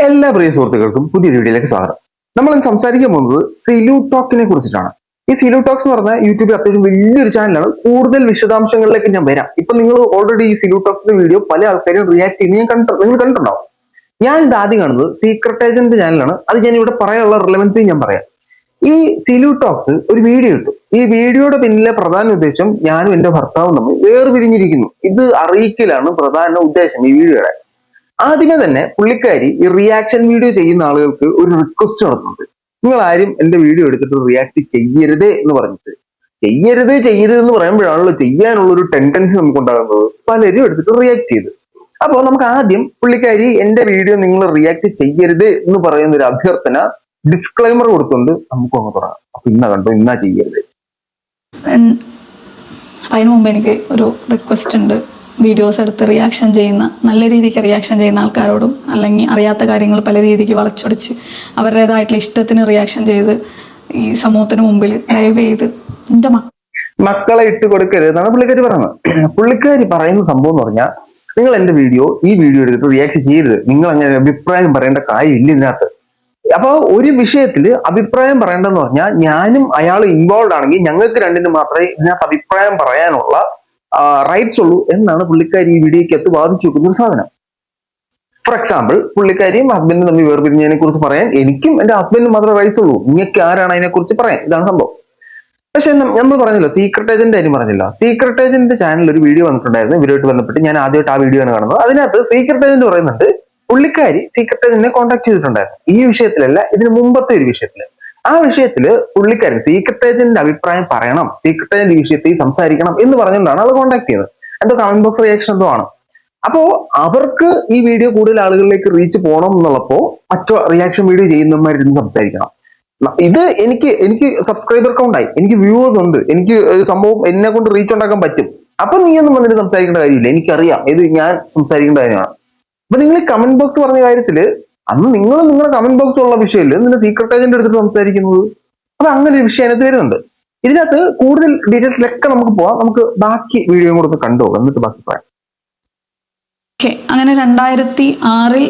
എല്ലാ പ്രിയ സുഹൃത്തുക്കൾക്കും പുതിയ വീഡിയോയിലേക്ക് സ്വാഗതം. നമ്മൾ ഇന്ന് സംസാരിക്കാൻ പോകുന്നത് സിലു ടോക്കിനെ കുറിച്ചിട്ടാണ്. ഈ സിലു ടോക്സ് എന്ന് പറഞ്ഞാൽ യൂട്യൂബിൽ അത്യാവശ്യം വലിയൊരു ചാനലാണ്. കൂടുതൽ വിശദാംശങ്ങളിലേക്ക് ഞാൻ വരാം. ഇപ്പൊ നിങ്ങൾ ഓൾറെഡി ഈ സിലു ടോക്സിന്റെ വീഡിയോ പല ആൾക്കാരും റിയാക്ട് ചെയ്യുന്നത് നിങ്ങൾ കണ്ടിട്ടുണ്ടാവും. ഞാൻ ഇത് ആദ്യം കാണുന്നത് സീക്രട്ട് ഏജന്റ് ചാനലാണ്. അത് ഞാൻ ഇവിടെ പറയാനുള്ള റിലവൻസി ഞാൻ പറയാം. ഈ സിലു ടോക്സ് ഒരു വീഡിയോ ഇട്ടു. ഈ വീഡിയോയുടെ പിന്നിലെ പ്രധാന ഉദ്ദേശം ഞാനും എന്റെ ഭർത്താവും തമ്മിൽ വേർപിരിഞ്ഞിരിക്കുന്നു ഇത് അറിയിക്കലാണ് പ്രധാന ഉദ്ദേശം ഈ വീഡിയോയുടെ. ആദ്യമേ തന്നെ പുള്ളിക്കാരി ഈ റിയാക്ഷൻ വീഡിയോ ചെയ്യുന്ന ആളുകൾക്ക് ഒരു റിക്വസ്റ്റ് നടത്തുന്നുണ്ട്. നിങ്ങൾ ആരും എന്റെ വീഡിയോ എടുത്തിട്ട് റിയാക്ട് ചെയ്യരുതേ എന്ന് പറഞ്ഞിട്ട്. ചെയ്യരുത് എന്ന് പറയുമ്പോഴാണല്ലോ ചെയ്യാനുള്ള ഒരു ടെൻഡൻസി നമുക്ക് ഉണ്ടാകുന്നത്. പലരും എടുത്തിട്ട് റിയാക്ട് ചെയ്ത്. അപ്പോൾ നമുക്ക് ആദ്യം പുള്ളിക്കാരി എന്റെ വീഡിയോ നിങ്ങൾ റിയാക്ട് ചെയ്യരുത് എന്ന് പറയുന്ന ഒരു അഭ്യർത്ഥന ഡിസ്ക്ലൈമർ കൊടുത്തുകൊണ്ട് നമുക്ക് അങ്ങ് തുടങ്ങാം. അപ്പൊ ഇന്ന കണ്ടോ, ഇന്നാ ചെയ്യരുത്. അതിനു മുമ്പ് എനിക്ക് ഒരു റിക്വസ്റ്റ് ഉണ്ട്. വീഡിയോസ് എടുത്ത് റിയാക്ഷൻ ചെയ്യുന്ന, നല്ല രീതിക്ക് റിയാക്ഷൻ ചെയ്യുന്ന ആൾക്കാരോടും, അല്ലെങ്കിൽ അറിയാത്ത കാര്യങ്ങൾ പല രീതിക്ക് വളച്ചൊടിച്ച് അവരുടേതായിട്ടുള്ള ഇഷ്ടത്തിന് റിയാക്ഷൻ ചെയ്ത് ഈ സമൂഹത്തിന് മുമ്പിൽ ദയവ് ചെയ്ത് എൻ്റെ മക്കളെ ഇട്ട് കൊടുക്കരുത് എന്നാണ് പുള്ളിക്കാരി പറയുന്നത്. പുള്ളിക്കാരി പറയുന്ന സംഭവം എന്ന് പറഞ്ഞാൽ, നിങ്ങൾ എന്റെ ഈ വീഡിയോ എടുത്തിട്ട് റിയാക്ട് ചെയ്യരുത്, നിങ്ങൾ അങ്ങനെ അഭിപ്രായം പറയേണ്ട കാര്യമില്ല ഇതിനകത്ത്. അപ്പൊ ഒരു വിഷയത്തിൽ അഭിപ്രായം പറയേണ്ടതെന്ന് പറഞ്ഞാൽ ഞാനും അയാളും ഇൻവോൾവ് ആണെങ്കിൽ ഞങ്ങൾക്ക് രണ്ടിനും മാത്രമേ ഇതിനകത്ത് അഭിപ്രായം പറയാനുള്ള റൈറ്റ്സ് ഉള്ളൂ എന്നാണ് പുള്ളിക്കാരി ഈ വീഡിയോക്കകത്ത് വാദിച്ചു വെക്കുന്ന ഒരു സാധനം. ഫോർ എക്സാമ്പിൾ, പുള്ളിക്കാരിയും ഹസ്ബൻഡും തമ്മിൽ വേർപിരിഞ്ഞതിനെ കുറിച്ച് പറയാൻ എനിക്കും എന്റെ ഹസ്ബൻഡിനും മാത്രമേ റൈറ്റ്സ് ഉള്ളൂ, നിങ്ങൾക്ക് ആരാണ് അതിനെ കുറിച്ച് പറയാൻ? ഇതാണ് സംഭവം. പക്ഷെ നമ്മൾ പറഞ്ഞല്ലോ, സീക്രട്ട് ഏജന്റ് കാര്യം പറഞ്ഞില്ല. സീക്രട്ട് ഏജന്റ് ചാനലിൽ ഒരു വീഡിയോ വന്നിട്ടുണ്ടായിരുന്നു ഇവരുമായിട്ട് ബന്ധപ്പെട്ട്. ഞാൻ ആദ്യമായിട്ട് ആ വീഡിയോ ആണ് കാണുന്നത്. അതിനകത്ത് സീക്രട്ട് ഏജന്റ് പറയുന്നുണ്ട് പുള്ളിക്കാരി സീക്രട്ട് ഏജന്റിനെ കോൺടാക്ട് ചെയ്തിട്ടുണ്ടായിരുന്നു. ഈ വിഷയത്തിലല്ല, ഇതിന് മുമ്പത്തെ ഒരു വിഷയത്തില്. ആ വിഷയത്തില് പുള്ളിക്കാരൻ സീക്രട്ട് ഏജന്റിന്റെ അഭിപ്രായം പറയണം, സീക്രട്ട് ഏജന്റ് ഈ വിഷയത്തിൽ സംസാരിക്കണം എന്ന് പറഞ്ഞുകൊണ്ടാണ് ആൾ കോൺടാക്ട് ചെയ്തത്. എന്തോ കമന്റ് ബോക്സ് റിയാക്ഷൻ എന്തോ ആണ്. അപ്പോ അവർക്ക് ഈ വീഡിയോ കൂടുതൽ ആളുകളിലേക്ക് റീച്ച് പോകണം എന്നുള്ളപ്പോ മറ്റു റിയാക്ഷൻ വീഡിയോ ചെയ്യുന്നവന്മാരിരുന്ന് സംസാരിക്കണം. ഇത് എനിക്ക് സബ്സ്ക്രൈബർ കൗണ്ടായി, എനിക്ക് വ്യൂവേഴ്സ് ഉണ്ട്, എനിക്ക് സംഭവം എന്നെ കൊണ്ട് റീച്ച് ഉണ്ടാക്കാൻ പറ്റും. അപ്പൊ നീ ഒന്നും വന്നിട്ട് സംസാരിക്കേണ്ട കാര്യമില്ല, എനിക്കറിയാം ഇത് ഞാൻ സംസാരിക്കേണ്ട കാര്യമാണ്. അപ്പൊ നിങ്ങൾ ഈ കമന്റ് ബോക്സ് പറഞ്ഞ കാര്യത്തില് അന്ന് നിങ്ങളുടെ കമന്റ് ബോക്സ് ഉള്ള വിഷയമില്ല നിന്റെ സീക്രട്ട് ഏജന്റ് എടുത്തിട്ട് സംസാരിക്കുന്നത്. അപ്പൊ അങ്ങനെ ഒരു വിഷയം അതിനകത്ത് വരുന്നുണ്ട്. ഇതിനകത്ത് കൂടുതൽ ഡീറ്റെയിൽസിലൊക്കെ നമുക്ക് പോവാം. നമുക്ക് ബാക്കി വീഡിയോ കൂടെ കണ്ടു എന്നിട്ട് ബാക്കി പറയാം. അങ്ങനെ 2006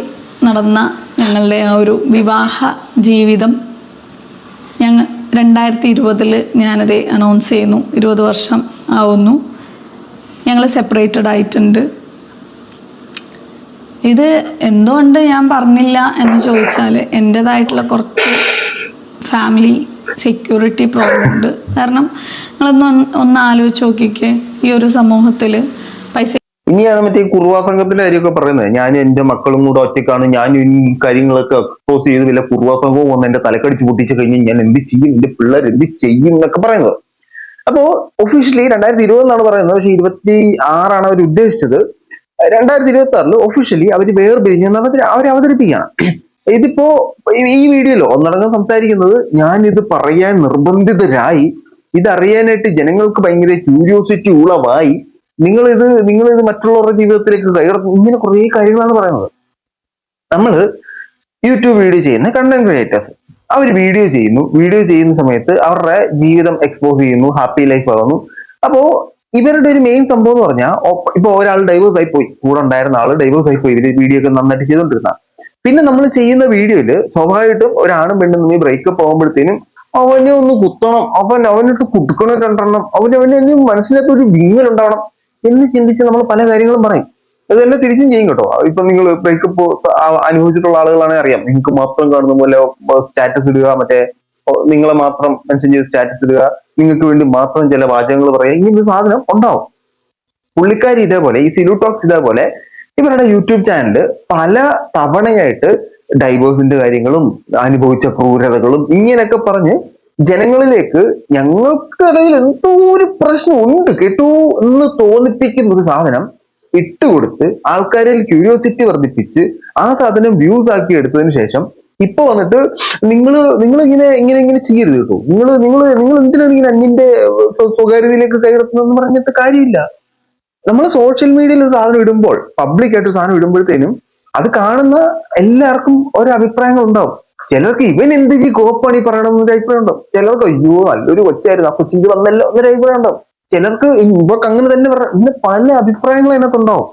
നടന്ന ഞങ്ങളുടെ ആ ഒരു വിവാഹ ജീവിതം 2020 ഞാനത് അനൗൺസ് ചെയ്യുന്നു. 20 വർഷം ആവുന്നു, ഞങ്ങൾ സെപ്പറേറ്റഡ് ആയിട്ടുണ്ട്. ഇത് എന്തുകൊണ്ട് ഞാൻ പറഞ്ഞില്ല എന്ന് ചോദിച്ചാൽ എൻ്റെതായിട്ടുള്ള കുറച്ച് ഫാമിലി സെക്യൂരിറ്റി പ്രോബ്ലം ഉണ്ട്. കാരണം നിങ്ങളൊന്ന് ആലോചിച്ച് നോക്കിക്കേ, ഈ ഒരു സമൂഹത്തിൽ പൈസ ഇനിയാണ് മറ്റേ കുറുവാ സംഘത്തിന്റെ കാര്യമൊക്കെ പറയുന്നത്. ഞാൻ എന്റെ മക്കളും കൂടെ ഒറ്റക്കാണ്, ഞാൻ ഈ കാര്യങ്ങളൊക്കെ എക്സ്പോസ് ചെയ്ത് വല്ല കുറുവാ സംഘവും വന്ന് എന്റെ തലക്കടിച്ച് പൊട്ടിച്ചു കഴിഞ്ഞാൽ ഞാൻ എന്ത് ചെയ്യും, എന്റെ പിള്ളേർ എന്ത് ചെയ്യും എന്നൊക്കെ പറയുന്നത്. അപ്പോ ഒഫീഷ്യലി 2020 എന്നാണ് പറയുന്നത്, പക്ഷെ 26 അവർ ഉദ്ദേശിച്ചത്. 2026 ഒഫീഷ്യലി അവര് വേർപിരിഞ്ഞെന്നാണ് അവർ അവതരിപ്പിക്കുകയാണ്. ഇതിപ്പോ ഈ വീഡിയോയിലോ ഒന്നടങ്കം സംസാരിക്കുന്നത് ഞാൻ ഇത് പറയാൻ നിർബന്ധിതരായി, ഇതറിയാനായിട്ട് ജനങ്ങൾക്ക് ഭയങ്കര ക്യൂരിയോസിറ്റി ഉളവായി, നിങ്ങളിത് മറ്റുള്ളവരുടെ ജീവിതത്തിലേക്ക് കയറുന്നു, ഇങ്ങനെ കുറെ കാര്യങ്ങളാണ് പറയുന്നത്. നമ്മള് യൂട്യൂബ് വീഡിയോ ചെയ്യുന്ന കണ്ടന്റ് ക്രിയേറ്റേഴ്സ് അവർ വീഡിയോ ചെയ്യുന്ന സമയത്ത് അവരുടെ ജീവിതം എക്സ്പോസ് ചെയ്യുന്നു, ഹാപ്പി ലൈഫ് ആകുന്നു. അപ്പോ ഇവരുടെ ഒരു മെയിൻ സംഭവം എന്ന് പറഞ്ഞാൽ, ഇപ്പൊ ഒരാൾ ഡൈവേഴ്സ് ആയി പോയി, കൂടെ ഉണ്ടായിരുന്ന ആള് ഡൈവേഴ്സ് ആയി പോയി, ഇവര് വീഡിയോ ഒക്കെ നന്നായിട്ട് ചെയ്തോണ്ടിരുന്ന. പിന്നെ നമ്മൾ ചെയ്യുന്ന വീഡിയോയില് സ്വാഭാവികമായിട്ടും ഒരാണും പെണ്ണും തമ്മിൽ ബ്രേക്കപ്പ് ആകുമ്പോഴത്തേനും അവനെ ഒന്ന് കുത്തണം, അവനിട്ട് കുത്തുക്കണം 2 അവന് മനസ്സിനകത്ത് ഒരു വിങ്ങൽ ഉണ്ടാവണം എന്ന് ചിന്തിച്ച് നമ്മൾ പല കാര്യങ്ങളും പറയും. അതെല്ലാം തിരിച്ചും ചെയ്യും കേട്ടോ. ഇപ്പൊ നിങ്ങൾ ബ്രേക്കപ്പ് അനുഭവിച്ചിട്ടുള്ള ആളുകളാണെങ്കിൽ അറിയാം, നിങ്ങൾക്ക് മാത്രം കാണുന്ന പോലെ സ്റ്റാറ്റസ് ഇടുക, മറ്റേ നിങ്ങളെ മാത്രം മെൻഷൻ ചെയ്ത് സ്റ്റാറ്റസ് ഇടുക, നിങ്ങൾക്ക് വേണ്ടി മാത്രം ചില വാചകങ്ങൾ പറയുക, ഇങ്ങനൊരു സാധനം ഉണ്ടാവും. പുള്ളിക്കാരി ഇതേപോലെ, ഈ സിലു ടോക്സ് ഇതേപോലെ ഇവരുടെ യൂട്യൂബ് ചാനലില് പല തവണയായിട്ട് ഡൈവേഴ്സിന്റെ കാര്യങ്ങളും അനുഭവിച്ച ക്രൂരതകളും ഇങ്ങനെയൊക്കെ പറഞ്ഞ് ജനങ്ങളിലേക്ക് ഞങ്ങൾക്കിടയിൽ എന്തോ ഒരു പ്രശ്നം ഉണ്ട് കേട്ടോ എന്ന് തോന്നിപ്പിക്കുന്ന ഒരു സാധനം ഇട്ടുകൊടുത്ത് ആൾക്കാരിൽ ക്യൂരിയോസിറ്റി വർദ്ധിപ്പിച്ച് ആ സാധനം വ്യൂസ് ആക്കി എടുത്തതിന് ശേഷം ഇപ്പൊ വന്നിട്ട് നിങ്ങൾ ഇങ്ങനെ ചെയ്യരുത് കേട്ടോ, നിങ്ങൾ എന്തിനാണ് ഇങ്ങനെ അന്യന്റെ സ്വകാര്യതയിലേക്ക് കൈകടത്തുന്നതെന്ന് പറഞ്ഞിട്ട് കാര്യമില്ല. നമ്മൾ സോഷ്യൽ മീഡിയയിൽ ഒരു സാധനം ഇടുമ്പോൾ, പബ്ലിക് ആയിട്ട് സാധനം ഇടുമ്പോഴത്തേനും അത് കാണുന്ന എല്ലാവർക്കും ഓരോ അഭിപ്രായങ്ങൾ ഉണ്ടാവും. ചിലർക്ക് ഇവൻ എന്ത് കോപ്പാണി പറയണം എന്നൊരു അഭിപ്രായം ഉണ്ടാവും. ചിലർക്ക് അയ്യോ നല്ലൊരു കൊച്ചായിരുന്നു, ആ കൊച്ചിന്റെ വന്നല്ലോ എന്നൊരു അഭിപ്രായം ഉണ്ടാവും. ചിലർക്ക് ഇവർക്ക് അങ്ങനെ തന്നെ പറയണം. ഇങ്ങനെ പല അഭിപ്രായങ്ങളും അതിനകത്തുണ്ടാവും.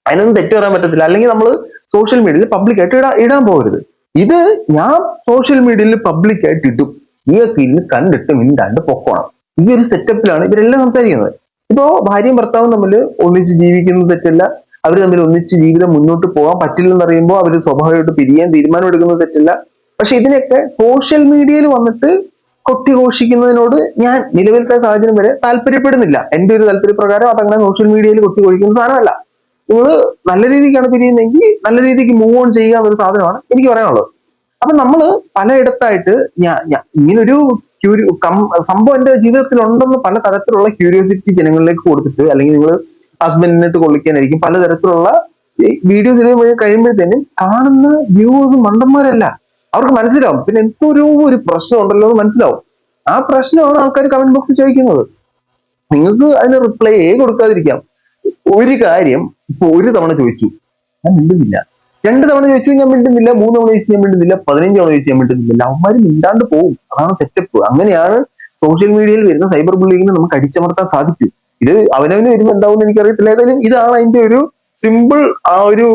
അതിനൊന്നും തെറ്റ് പറയാൻ പറ്റത്തില്ല. അല്ലെങ്കിൽ നമ്മൾ സോഷ്യൽ മീഡിയയിൽ പബ്ലിക്കായിട്ട് ഇടാൻ പോകരുത്. ഇത് ഞാൻ സോഷ്യൽ മീഡിയയിൽ പബ്ലിക്കായിട്ട് ഇടും, നിങ്ങൾക്ക് ഇന്ന് കണ്ടിട്ട് മിണ്ടാണ്ട് പൊക്കോണം. ഈ ഒരു സെറ്റപ്പിലാണ് ഇവരെല്ലാം സംസാരിക്കുന്നത്. ഇപ്പോ ഭാര്യയും ഭർത്താവും തമ്മിൽ ഒന്നിച്ച് ജീവിക്കുന്നത് തെറ്റല്ല, അവർ തമ്മിൽ ഒന്നിച്ച് ജീവിതം മുന്നോട്ട് പോകാൻ പറ്റില്ലെന്ന് അറിയുമ്പോൾ അവർ സ്വാഭാവികമായിട്ട് പിരിയാൻ തീരുമാനം എടുക്കുന്നത് തെറ്റല്ല. പക്ഷെ ഇതിനൊക്കെ സോഷ്യൽ മീഡിയയിൽ വന്നിട്ട് കൊട്ടിഘോഷിക്കുന്നതിനോട് ഞാൻ നിലവിലത്തെ സാഹചര്യം വരെ താല്പര്യപ്പെടുന്നില്ല. എന്റെ ഒരു താല്പര്യപ്രകാരം അതങ്ങനെ സോഷ്യൽ മീഡിയയിൽ കൊട്ടിഘോഷിക്കുന്ന സാധനമല്ല. നിങ്ങൾ നല്ല രീതിക്കാണ് പിരിയുന്നതെങ്കിൽ നല്ല രീതിക്ക് മൂവ് ഓൺ ചെയ്യുക എന്നൊരു സാധനമാണ് എനിക്ക് പറയാനുള്ളത്. അപ്പൊ നമ്മള് പലയിടത്തായിട്ട് ഇങ്ങനൊരു സംഭവം എന്റെ ജീവിതത്തിൽ ഉണ്ടെന്ന് പല തരത്തിലുള്ള ക്യൂരിയോസിറ്റി ജനങ്ങളിലേക്ക് കൊടുത്തിട്ട്, അല്ലെങ്കിൽ നിങ്ങൾ ഹസ്ബൻഡിനിട്ട് കൊള്ളിക്കാനായിരിക്കും പലതരത്തിലുള്ള വീഡിയോസ് കഴിയുമ്പോഴത്തേനും കാണുന്ന വ്യൂവേഴ്സ് മണ്ടന്മാരല്ല, അവർക്ക് മനസ്സിലാവും പിന്നെ എന്തോ ഒരു പ്രശ്നം ഉണ്ടല്ലോ എന്ന് മനസ്സിലാവും. ആ പ്രശ്നമാണ് ആൾക്കാർ കമന്റ് ബോക്സിൽ ചോദിക്കുന്നത്. നിങ്ങൾക്ക് അതിന് റിപ്ലൈ കൊടുക്കാതിരിക്കാം. ഒരു കാര്യം ഇപ്പൊ ഒരു തവണ ചോദിച്ചു, ഞാൻ മിണ്ടുന്നില്ല. 2 തവണ ചോദിച്ചു, ഞാൻ മിണ്ടുന്നില്ല. 3 തവണ ചോദിച്ചു, ഞാൻ മിണ്ടുന്നില്ല. 15 തവണ ചോദിച്ചു, ഞാൻ മിണ്ടുന്നില്ല. അവന്മാര് മിണ്ടാണ്ട് പോകും. അതാണ് സെറ്റപ്പ്. അങ്ങനെയാണ് സോഷ്യൽ മീഡിയയിൽ വരുന്ന സൈബർ ബുള്ളിങ്ങിനെ നമുക്ക് അടിച്ചമർത്താൻ സാധിക്കും. ഇത് അവനവന് വരുമ്പോൾ എന്താവും എനിക്കറിയത്തില്ല. ഏതായാലും ഇതാണ് അതിന്റെ ഒരു സിമ്പിൾ ആ ഒരു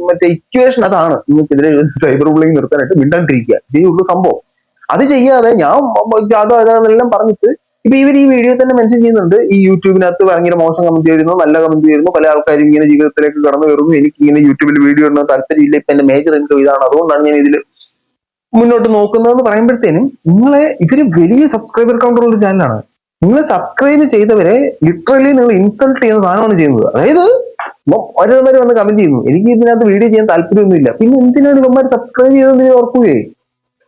മറ്റേ ഇക്വേഷൻ. അതാണ് നിങ്ങൾക്കെതിരെ സൈബർ ബുള്ളിങ് നിർത്താനായിട്ട് മിണ്ടാണ്ടിരിക്കുക. ഇതേ ഉള്ളൂ സംഭവം. അത് ചെയ്യാതെ ഞാൻ അതെല്ലാം പറഞ്ഞിട്ട് ഇപ്പൊ ഇവർ ഈ വീഡിയോ തന്നെ മെൻഷൻ ചെയ്യുന്നുണ്ട്, ഈ യൂട്യൂബിനകത്ത് ഭയങ്കര മോശം കമന്റ് വരുന്നു, നല്ല കമന്റ് വരുന്നു, പല ആൾക്കാരും ഇങ്ങനെ ജീവിതത്തിലേക്ക് കടന്നു കയറുന്നു, എനിക്ക് ഇങ്ങനെ യൂട്യൂബിൽ വീഡിയോ ഇടുന്ന താല്പര്യമില്ല, ഇപ്പൊ എന്റെ മേജർ ഇൻകം ഇതാണ്, അതുകൊണ്ടാണ് ഞാൻ ഇതിൽ മുന്നോട്ട് നോക്കുന്നതെന്ന് പറയുമ്പോഴത്തേനും ഇവര് വലിയ സബ്സ്ക്രൈബർ കൗണ്ടർ ഉള്ള ചാനലാണ്. നിങ്ങൾ സബ്സ്ക്രൈബ് ചെയ്തവരെ ലിറ്ററലി നിങ്ങൾ ഇൻസൾട്ട് ചെയ്യുന്ന സാധനമാണ് ചെയ്യുന്നത്. അതായത് ഓരോരുത്തർ വന്ന് കമന്റ് ചെയ്യുന്നു, എനിക്ക് ഇതിനകത്ത് വീഡിയോ ചെയ്യാൻ താല്പര്യമൊന്നുമില്ല, പിന്നെ എന്തിനാണ് ഇവന്മാർ സബ്സ്ക്രൈബ് ചെയ്തത് ഓർക്കുകയെ?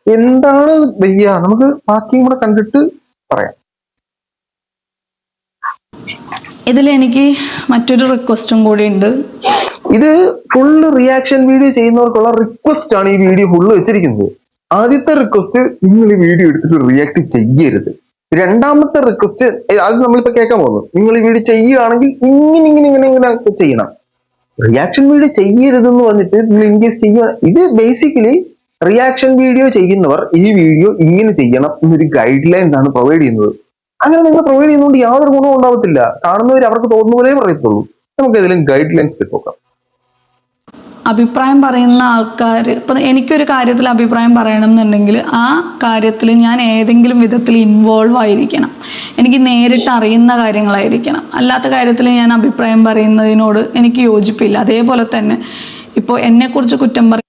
എന്താണ് വയ്യ? നമുക്ക് ബാക്കിയും കൂടെ കണ്ടിട്ട് പറയാം. ഇതിൽ എനിക്ക് മറ്റൊരു റിക്വസ്റ്റും കൂടി ഉണ്ട്. ഇത് ഫുള്ള് റിയാക്ഷൻ വീഡിയോ ചെയ്യുന്നവർക്കുള്ള റിക്വസ്റ്റ് ആണ് ഈ വീഡിയോ ഫുള്ള് വെച്ചിരിക്കുന്നത്. ആദ്യത്തെ റിക്വസ്റ്റ്, നിങ്ങൾ ഈ വീഡിയോ എടുത്തിട്ട് റിയാക്ട് ചെയ്യരുത്. രണ്ടാമത്തെ റിക്വസ്റ്റ്, അത് നമ്മളിപ്പോ കേൾക്കാൻ പോകുന്നു, നിങ്ങൾ ഈ വീഡിയോ ചെയ്യുകയാണെങ്കിൽ ഇങ്ങനെ ചെയ്യണം. റിയാക്ഷൻ വീഡിയോ ചെയ്യരുതെന്ന് പറഞ്ഞിട്ട് നിങ്ങൾ ഇൻകേസ് ചെയ്യുക. ഇത് ബേസിക്കലി റിയാക്ഷൻ വീഡിയോ ചെയ്യുന്നവർ ഈ വീഡിയോ ഇങ്ങനെ ചെയ്യണം എന്നൊരു ഗൈഡ് ലൈൻസ് ആണ് പ്രൊവൈഡ് ചെയ്യുന്നത്. അങ്ങനെ നിങ്ങൾ പ്രൊവൈഡ് ചെയ്യുന്നതുകൊണ്ട് യാതൊരു ഗുണവും ഉണ്ടാവത്തില്ല. കാണുന്നവർ അവർക്ക് തോന്നുന്ന പോലെ പറയത്തുള്ളൂ. നമുക്ക് ഏതെങ്കിലും ഗൈഡ് ലൈൻസ് കിട്ടും. അഭിപ്രായം പറയുന്ന ആൾക്കാർ, ഇപ്പം എനിക്കൊരു കാര്യത്തിൽ അഭിപ്രായം പറയണം എന്നുണ്ടെങ്കിൽ ആ കാര്യത്തിൽ ഞാൻ ഏതെങ്കിലും വിധത്തിൽ ഇൻവോൾവ് ആയിരിക്കണം. എനിക്ക് നേരിട്ട് അറിയുന്ന കാര്യങ്ങളായിരിക്കണം. അല്ലാത്ത കാര്യത്തിൽ ഞാൻ അഭിപ്രായം പറയുന്നതിനോട് എനിക്ക് യോജിപ്പില്ല. അതേപോലെ തന്നെ ഇപ്പോൾ എന്നെക്കുറിച്ച് കുറ്റം പറയും.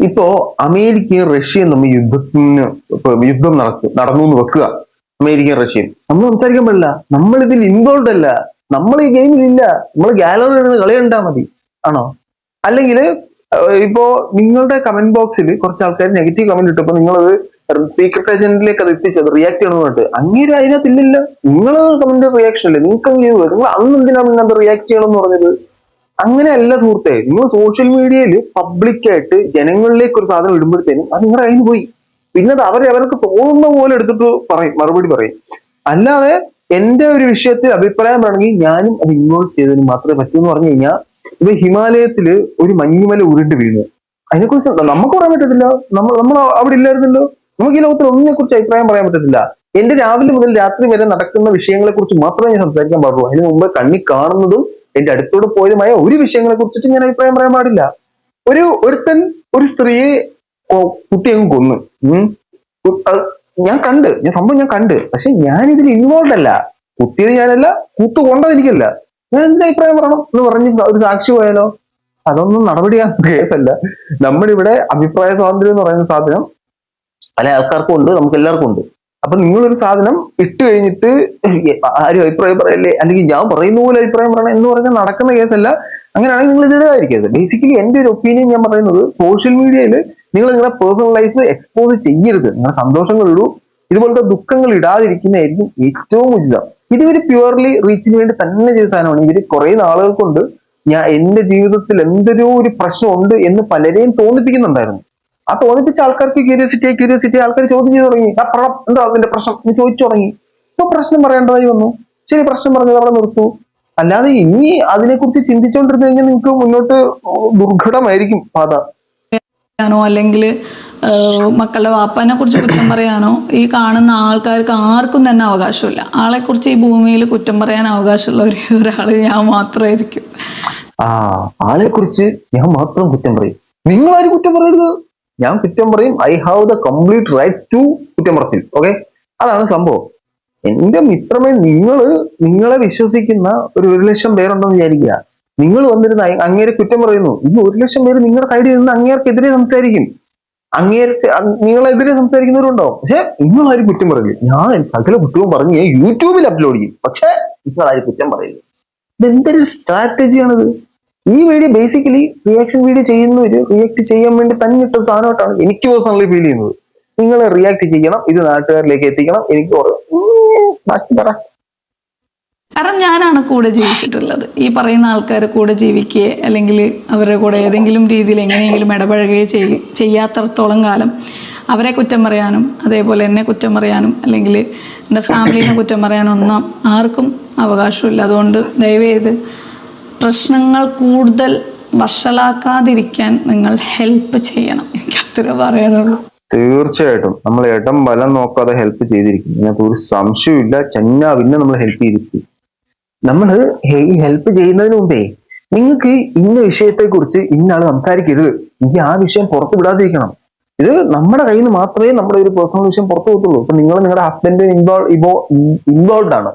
ഇപ്പോ അമേരിക്കയും റഷ്യയും തമ്മിൽ യുദ്ധം നടന്നു എന്ന് വെക്കുക. അമേരിക്കയും റഷ്യയും നമ്മൾ സംസാരിക്കാൻ പാടില്ല, നമ്മൾ ഇതിൽ ഇൻവോൾവ് അല്ല, നമ്മൾ ഈ ഗെയിമിൽ ഇല്ല, നമ്മൾ ഗാലറിയിൽ കളി കണ്ടാൽ മതി ആണോ? അല്ലെങ്കിൽ ഇപ്പോ നിങ്ങളുടെ കമന്റ് ബോക്സിൽ കുറച്ച് ആൾക്കാർ നെഗറ്റീവ് കമന്റ് ഇട്ടപ്പോ നിങ്ങളത് സീക്രട്ട് ഏജന്റിലേക്ക് അത് എത്തിച്ചത് റിയാക്ട് ചെയ്യണമെന്നിട്ട് അങ്ങനെ അതിനകത്ത് ഇല്ലല്ലോ. നിങ്ങൾ കമന്റ് റിയാക്ഷൻ അല്ലേ, നിങ്ങൾക്ക് നിങ്ങൾ അന്ന് എന്തിനാണ് നിങ്ങൾ റിയാക്ട് ചെയ്യണമെന്ന് പറഞ്ഞത്? അങ്ങനെയല്ല സുഹൃത്തെ. നിങ്ങൾ സോഷ്യൽ മീഡിയയിൽ പബ്ലിക്കായിട്ട് ജനങ്ങളിലേക്ക് ഒരു സാധനം ഇടുമ്പോഴത്തേനും അത് നിങ്ങളുടെ കയ്യിൽ പോയി, പിന്നെ അത് അവർക്ക് തോന്നുന്ന പോലെ എടുത്തിട്ട് മറുപടി പറയും. അല്ലാതെ എന്റെ ഒരു വിഷയത്തിൽ അഭിപ്രായം വേണമെങ്കിൽ ഞാനും അത് ഇൻവോൾവ് ചെയ്തതിന് മാത്രമേ പറ്റൂ എന്ന് പറഞ്ഞു കഴിഞ്ഞാൽ, ഇപ്പൊ ഹിമാലയത്തില് ഒരു മഞ്ഞുമല ഉരുണ്ട് വീണു, അതിനെക്കുറിച്ച് നമുക്ക് പറയാൻ പറ്റത്തില്ല. നമ്മൾ അവിടെ ഇല്ലായിരുന്നല്ലോ. നമുക്ക് ഈ ലോകത്തിൽ ഒന്നിനെ കുറിച്ച് അഭിപ്രായം പറയാൻ പറ്റത്തില്ല. എന്റെ രാവിലെ മുതൽ രാത്രി വരെ നടക്കുന്ന വിഷയങ്ങളെ കുറിച്ച് മാത്രമേ ഞാൻ സംസാരിക്കാൻ പാടുള്ളൂ. അതിന് മുമ്പ് കണ്ണി കാണുന്നതും എന്റെ അടുത്തോട് പോയതുമായ ഒരു വിഷയങ്ങളെ കുറിച്ചിട്ട് ഞാൻ അഭിപ്രായം പറയാൻ പാടില്ല. ഒരുത്തൻ ഒരു സ്ത്രീയെ കുട്ടി അങ്ങ് കൊന്നു, ഞാൻ സംഭവം ഞാൻ കണ്ട്, പക്ഷെ ഞാൻ ഇതിൽ ഇൻവോൾവ് അല്ല. കുത്തിയത് ഞാനല്ല, കൂത്തു കൊണ്ടത് എനിക്കല്ല. ഞാൻ എന്തിന്റെ അഭിപ്രായം പറയണം എന്ന് പറഞ്ഞ് ഒരു സാക്ഷി പോയാലോ? അതൊന്നും നടപടിയാകുന്ന കേസല്ല. നമ്മുടെ ഇവിടെ അഭിപ്രായ സ്വാതന്ത്ര്യം എന്ന് പറയുന്ന സാധനം പല ആൾക്കാർക്കും ഉണ്ട്, നമുക്ക് എല്ലാവർക്കും ഉണ്ട്. അപ്പൊ നിങ്ങളൊരു സാധനം ഇട്ട് കഴിഞ്ഞിട്ട് ആരും അഭിപ്രായം പറയല്ലേ, അല്ലെങ്കിൽ ഞാൻ പറയുന്ന പോലെ അഭിപ്രായം പറയണം എന്ന് പറഞ്ഞാൽ നടക്കുന്ന കേസല്ല. അങ്ങനെയാണെങ്കിൽ നിങ്ങൾ ഇതിടേതായിരിക്കരുത്. ബേസിക്കലി എന്റെ ഒരു ഒപ്പീനിയൻ ഞാൻ പറയുന്നത്, സോഷ്യൽ മീഡിയയിൽ നിങ്ങൾ നിങ്ങളുടെ പേഴ്സണൽ ലൈഫ് എക്സ്പോസ് ചെയ്യരുത്. നിങ്ങളുടെ സന്തോഷങ്ങൾ ഇടൂ, ഇതുപോലത്തെ ദുഃഖങ്ങൾ ഇടാതിരിക്കുന്നതായിരിക്കും ഏറ്റവും ഉചിതം. ഇതൊരു പ്യുവർലി റീച്ചിന് വേണ്ടി തന്നെ ചെയ്ത സാധനമാണ്. ഇവര് കുറെ നാളുകൾ കൊണ്ട് എന്റെ ജീവിതത്തിൽ എന്തൊരു ഒരു പ്രശ്നമുണ്ട് എന്ന് പലരെയും തോന്നിപ്പിക്കുന്നുണ്ടായിരുന്നു. ആ തോന്നിപ്പിച്ച ആൾക്കാർക്ക് ക്യൂരിയോസിറ്റി ആൾക്കാർ ചോദ്യം ചെയ്തു തുടങ്ങി. എന്താ അതിന്റെ പ്രശ്നം എന്ന് ചോദിച്ചു തുടങ്ങി. ഇപ്പൊ പ്രശ്നം പറയേണ്ടതായി വന്നു. ശരി, പ്രശ്നം പറഞ്ഞത് അവിടെ നിർത്തൂ. അല്ലാതെ ഇനി അതിനെക്കുറിച്ച് ചിന്തിച്ചുകൊണ്ടിരുന്നു കഴിഞ്ഞാൽ നിങ്ങൾക്ക് മുന്നോട്ട് ദുർഘടമായിരിക്കും പാത. അല്ലെങ്കിൽ മക്കളുടെ വാപ്പാനെ കുറിച്ച് കുറ്റം പറയാനോ ഈ കാണുന്ന ആൾക്കാർക്ക് ആർക്കും തന്നെ അവകാശമില്ല. ആളെക്കുറിച്ച് ഈ ഭൂമിയിൽ കുറ്റം പറയാൻ അവകാശമുള്ള ഒരാൾ ഞാൻ മാത്രമായിരിക്കും. ആ ആളെ കുറിച്ച് ഞാൻ മാത്രം കുറ്റം പറയും, നിങ്ങൾ ആരും കുറ്റം പറയരുത്. ഞാൻ കുറ്റം പറയും. I have the complete rights to കുറ്റം പറച്ചിൽ. ഓക്കെ, അതാണ് സംഭവം. എന്റെ മിത്രമേ, നിങ്ങളെ വിശ്വസിക്കുന്ന ഒരു ലക്ഷം പേരുണ്ടെന്ന് വിചാരിക്കുക. നിങ്ങൾ വന്നിരുന്ന അങ്ങേരെ കുറ്റം പറയുന്നു, ഈ 1,00,000 പേര് നിങ്ങളുടെ സൈഡിൽ നിന്ന് അങ്ങേർക്കെതിരെ സംസാരിക്കും. അങ്ങേർക്ക് നിങ്ങളെതിരെ സംസാരിക്കുന്നവരുണ്ടാവും. പക്ഷെ നിങ്ങൾ ആരും കുറ്റം പറയില്ല. ഞാൻ സകല കുറ്റവും പറഞ്ഞ് ഞാൻ യൂട്യൂബിൽ അപ്ലോഡ് ചെയ്യും, പക്ഷെ നിങ്ങൾ ആരും കുറ്റം പറയില്ല. ഇതെന്തൊരു സ്ട്രാറ്റജിയാണിത്? ഈ വീഡിയോ ബേസിക്കലി റിയാക്ഷൻ വീഡിയോ ചെയ്യുന്നവര് റിയാക്ട് ചെയ്യാൻ വേണ്ടി തന്നെ ഇട്ട സാധനമായിട്ടാണ് എനിക്ക് പേഴ്സണലി ഫീൽ ചെയ്യുന്നത്. നിങ്ങൾ റിയാക്ട് ചെയ്യണം, ഇത് നാട്ടുകാരിലേക്ക് എത്തിക്കണം. എനിക്ക് ബാക്കി പറ. കാരണം ഞാനാണ് കൂടെ ജീവിച്ചിട്ടുള്ളത്. ഈ പറയുന്ന ആൾക്കാർ കൂടെ ജീവിക്കുകയോ അല്ലെങ്കിൽ അവരുടെ കൂടെ ഏതെങ്കിലും രീതിയിൽ എങ്ങനെയെങ്കിലും ഇടപഴകുകയോ ചെയ്യാത്തടത്തോളം കാലം അവരെ കുറ്റം പറയാനും അതേപോലെ എന്നെ കുറ്റം പറയാനും അല്ലെങ്കിൽ എൻ്റെ ഫാമിലിനെ കുറ്റം പറയാനും ഒന്നും ആർക്കും അവകാശമില്ല. അതുകൊണ്ട് ദയവേത് പ്രശ്നങ്ങൾ കൂടുതൽ വഷളാക്കാതിരിക്കാൻ നിങ്ങൾ ഹെൽപ്പ് ചെയ്യണം. എനിക്ക് അത്ര പറയാനുള്ളൂ. തീർച്ചയായിട്ടും നമ്മൾ ഇടം ബലം നോക്കാതെ ഹെൽപ്പ് ചെയ്തിരിക്കും, അതിനകത്ത് ഒരു സംശയമില്ല. പിന്നെ നമ്മൾ ഹെൽപ്പ് ചെയ്തിരിക്കും. നമ്മൾ ഈ ഹെൽപ്പ് ചെയ്യുന്നതിന് മുമ്പേ നിങ്ങൾക്ക് ഇന്ന വിഷയത്തെ കുറിച്ച് ഇന്ന ആള് സംസാരിക്കരുത്, എനിക്ക് ആ വിഷയം പുറത്ത് വിടാതിരിക്കണം. ഇത് നമ്മുടെ കയ്യിൽ നിന്ന് മാത്രമേ നമ്മുടെ ഒരു പേഴ്സണൽ വിഷയം പുറത്തു പോകത്തുള്ളൂ. ഇപ്പൊ നിങ്ങൾ നിങ്ങളുടെ ഹസ്ബൻഡ് ഇൻവോൾവ് ആണ്,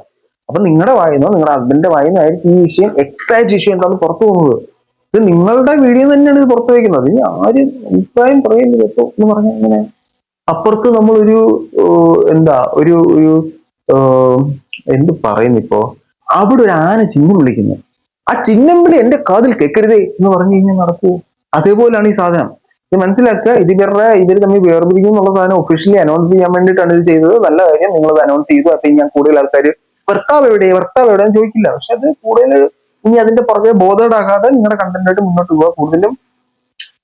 അപ്പൊ നിങ്ങളുടെ വായിന്നോ നിങ്ങളുടെ ഹസ്ബൻഡിന്റെ വായിന്നോ ആയിരിക്കും ഈ വിഷയം എക്സാക്ട് വിഷയം എന്താണ് പുറത്തു പോകുന്നത്. ഇത് നിങ്ങളുടെ വീഡിയോ തന്നെയാണ് ഇത് പുറത്തു വയ്ക്കുന്നത്. ഇനി ആരും അഭിപ്രായം പറയുന്നത് കേട്ടോ എന്ന് പറഞ്ഞാൽ ഇങ്ങനെ അപ്പുറത്ത് നമ്മളൊരു ഒരു എന്ത് പറയുന്നിപ്പോ, അവിടെ ഒരു ആന ചിഹ്നം വിളിക്കുന്നു, ആ ചിഹ്നം വിളി എന്റെ കാതിൽ കേൾക്കരുതേ എന്ന് പറഞ്ഞു കഴിഞ്ഞാൽ നടക്കൂ. അതേപോലെയാണ് ഈ സാധനം. ഇത് മനസ്സിലാക്കുക. ഇവർ തമ്മിൽ വേർതിരിക്കും എന്നുള്ള സാധനം ഒഫീഷ്യലി അനൗൺസ് ചെയ്യാൻ വേണ്ടിയിട്ടാണ് ഇത് ചെയ്തത്. നല്ല കാര്യം, നിങ്ങൾ അത് അനൗൺസ് ചെയ്തു. അപ്പൊ ഞാൻ കൂടുതൽ ആൾക്കാർ ഭർത്താവ് എവിടെയെന്ന് ചോദിക്കില്ല. പക്ഷെ അത് കൂടുതൽ ഇനി അതിന്റെ പുറകെ ബോധേഡാകാതെ നിങ്ങളുടെ കണ്ടന്റ് ആയിട്ട് മുന്നോട്ട് പോവുക. കൂടുതലും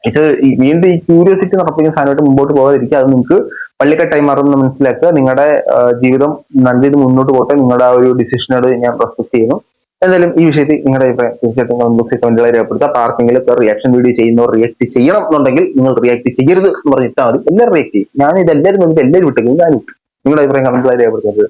ഇത് വീണ്ടും ഈ ക്യൂരിയോസിറ്റി നടപ്പിക്കുന്ന സാധനമായിട്ട് മുമ്പോട്ട് പോകാതിരിക്കുക. അത് നിങ്ങൾക്ക് പള്ളിക്കെട്ടായി മാറുമെന്ന് മനസ്സിലാക്കുക. നിങ്ങളുടെ ജീവിതം നല്ല രീതിയിൽ മുന്നോട്ട് പോട്ടെ. നിങ്ങളുടെ ആ ഒരു ഡിസിഷനോട് ഞാൻ റെസ്പെക്ട് ചെയ്യുന്നു. എന്തായാലും ഈ വിഷയത്തിൽ നിങ്ങളുടെ അഭിപ്രായം തീർച്ചയായിട്ടും കമന്റുകളെ രേഖപ്പെടുത്തുക. അപ്പൊ ആർക്കെങ്കിലും റിയാക്ഷൻ വീഡിയോ ചെയ്യുന്നവർ റിയാക്ട് ചെയ്യണം എന്നുണ്ടെങ്കിൽ നിങ്ങൾ റിയാക്ട് ചെയ്യരുത് എന്ന് പറഞ്ഞിട്ടാൽ മതി. എല്ലാവരും റിയാക്ട് ചെയ്യും. ഞാൻ ഇതെല്ലാവരും വിട്ടേക്കും, ഞാൻ നിങ്ങളുടെ അഭിപ്രായം കമന്റുകളെ രേഖപ്പെടുത്തുന്നത്.